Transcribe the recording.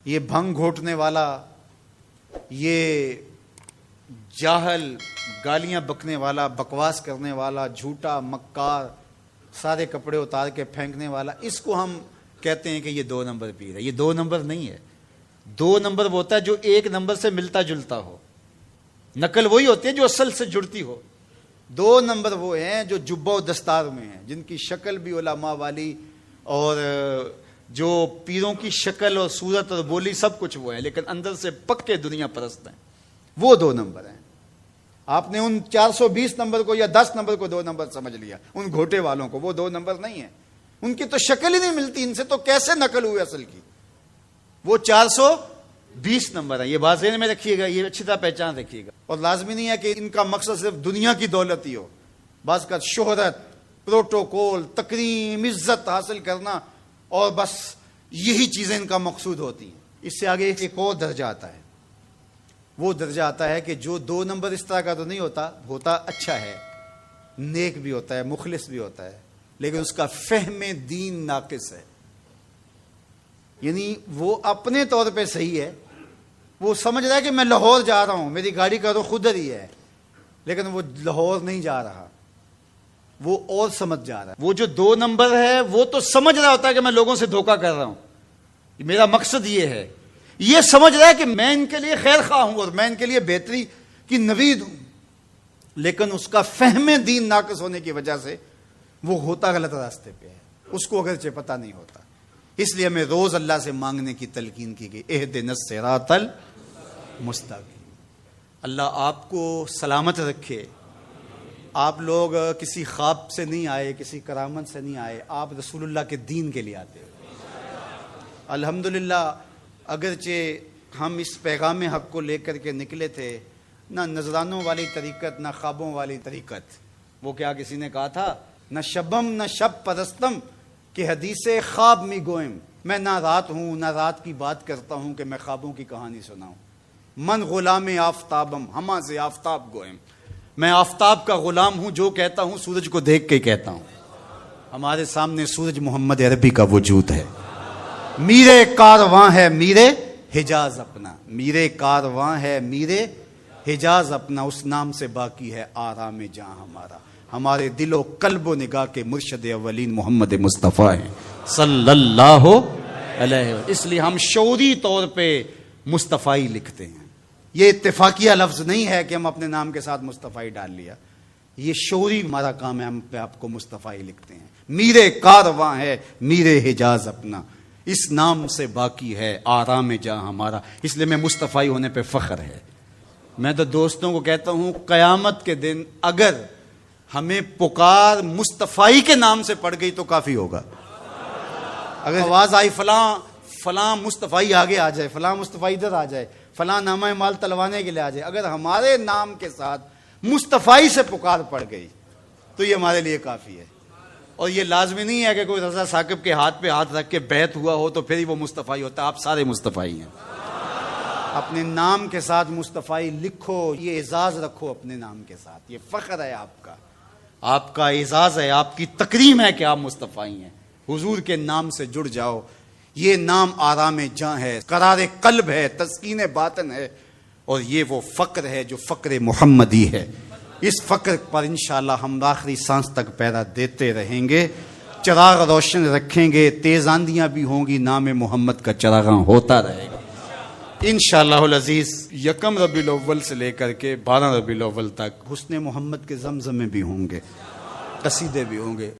یہ بھنگ گھوٹنے والا، یہ جاہل، گالیاں بکنے والا، بکواس کرنے والا، جھوٹا، مکار، سارے کپڑے اتار کے پھینکنے والا، اس کو ہم کہتے ہیں کہ یہ 2 نمبر پیر ہے۔ یہ 2 نمبر نہیں ہے۔ 2 نمبر وہ ہوتا ہے جو 1 نمبر سے ملتا جلتا ہو، نقل وہی ہوتی ہے جو اصل سے جڑتی ہو۔ 2 نمبر وہ ہیں جو جبہ و دستار میں ہیں، جن کی شکل بھی علماء والی اور جو پیروں کی شکل اور صورت اور بولی سب کچھ وہ ہے، لیکن اندر سے پکے دنیا پرست ہیں، وہ 2 نمبر ہیں۔ آپ نے ان 420 نمبر کو یا 10 نمبر کو 2 نمبر سمجھ لیا، ان گھوٹے والوں کو، وہ 2 نمبر نہیں ہیں۔ ان کی تو شکل ہی نہیں ملتی، ان سے تو کیسے نقل ہوئے اصل کی؟ وہ 420 نمبر ہیں۔ یہ بات ذہن میں رکھیے گا، یہ اچھی طرح پہچان رکھیے گا۔ اور لازمی نہیں ہے کہ ان کا مقصد صرف دنیا کی دولت ہی ہو، بعض کا شہرت، پروٹوکول، تکریم، عزت حاصل کرنا، اور بس یہی چیزیں ان کا مقصود ہوتی ہیں۔ اس سے آگے ایک اور درجہ آتا ہے، وہ درجہ آتا ہے کہ جو 2 نمبر اس طرح کا تو نہیں ہوتا اچھا ہے، نیک بھی ہوتا ہے، مخلص بھی ہوتا ہے، لیکن اس کا فہم دین ناقص ہے۔ یعنی وہ اپنے طور پہ صحیح ہے، وہ سمجھ رہا ہے کہ میں لاہور جا رہا ہوں، میری گاڑی کا رخ ادھر ہی ہے، لیکن وہ لاہور نہیں جا رہا، وہ اور سمجھ جا رہا ہے۔ وہ جو 2 نمبر ہے وہ تو سمجھ رہا ہوتا ہے کہ میں لوگوں سے دھوکہ کر رہا ہوں، میرا مقصد یہ ہے، یہ سمجھ رہا ہے کہ میں ان کے لیے خیر خواہ ہوں اور میں ان کے لیے بہتری کی نوید ہوں، لیکن اس کا فہم دین ناقص ہونے کی وجہ سے وہ ہوتا غلط راستے پہ ہے، اس کو اگرچہ پتہ نہیں ہوتا۔ اس لیے ہمیں روز اللہ سے مانگنے کی تلقین کی گئی، اہدنا الصراط المستقیم۔ اللہ آپ کو سلامت رکھے۔ آپ لوگ کسی خواب سے نہیں آئے، کسی کرامت سے نہیں آئے، آپ رسول اللہ کے دین کے لیے آتے ہیں۔ الحمدللہ اگرچہ ہم اس پیغام حق کو لے کر کے نکلے تھے، نہ نذرانوں والی طریقت، نہ خوابوں والی طریقت۔ وہ کیا کسی نے کہا تھا، نہ شبم نہ شب پرستم کہ حدیث خواب می گوئم، میں نہ رات ہوں نہ رات کی بات کرتا ہوں کہ میں خوابوں کی کہانی سناؤں۔ من غلام آفتابم ہما سے آفتاب گوئم، میں آفتاب کا غلام ہوں، جو کہتا ہوں سورج کو دیکھ کے کہتا ہوں۔ ہمارے سامنے سورج محمد عربی کا وجود ہے۔ میرے کارواں ہے میرے حجاز اپنا، میرے کارواں ہے میرے حجاز اپنا، اس نام سے باقی ہے آرام جہاں ہمارا۔ ہمارے دل و قلب و نگاہ کے مرشد اولین محمد مصطفیٰ ہیں صلی اللہ علیہ وسلم۔ اس لیے ہم شعوری طور پہ مصطفی لکھتے ہیں۔ یہ اتفاقیہ لفظ نہیں ہے کہ ہم اپنے نام کے ساتھ مصطفی ڈال لیا، یہ شعوری ہمارا کام ہے، ہم پہ آپ کو مصطفی لکھتے ہیں۔ میرے کارواں ہے میرے حجاز اپنا، اس نام سے باقی ہے آرام جہاں ہمارا۔ اس لیے میں مصطفی ہونے پہ فخر ہے۔ میں تو دوستوں کو کہتا ہوں قیامت کے دن اگر ہمیں پکار مصطفی کے نام سے پڑ گئی تو کافی ہوگا۔ اگر آواز آئی فلاں مصطفی آگے آ جائے، فلاں مصطفی ادھر آ جائے، فلاں نامہ مال تلوانے کے لیے آ جائے، اگر ہمارے نام کے ساتھ مصطفی سے پکار پڑ گئی تو یہ ہمارے لیے کافی ہے۔ اور یہ لازمی نہیں ہے کہ کوئی رضا ثاقب کے ہاتھ پہ ہاتھ رکھ کے بیعت ہوا ہو تو پھر ہی وہ مصطفی ہوتا ہے۔ آپ سارے مصطفی ہیں۔ اپنے نام کے ساتھ مصطفی لکھو، یہ اعزاز رکھو اپنے نام کے ساتھ، یہ فخر ہے آپ کا اعزاز ہے، آپ کی تکریم ہے کہ آپ مصطفی ہیں۔ حضور کے نام سے جڑ جاؤ، یہ نام آرام جاں ہے، قرار قلب ہے، تسکین باطن ہے، اور یہ وہ فقر ہے جو فقر محمدی ہے۔ اس فقر پر انشاءاللہ ہم آخری سانس تک پیرا دیتے رہیں گے، چراغ روشن رکھیں گے، تیز آندیاں بھی ہوں گی، نام محمد کا چراغاں ہوتا رہے گا انشاءاللہ العزیز۔ 1 ربیع الاول سے لے کر کے 12 ربیع الاول تک حسن محمد کے زمزمے بھی ہوں گے، قصیدے بھی ہوں گے۔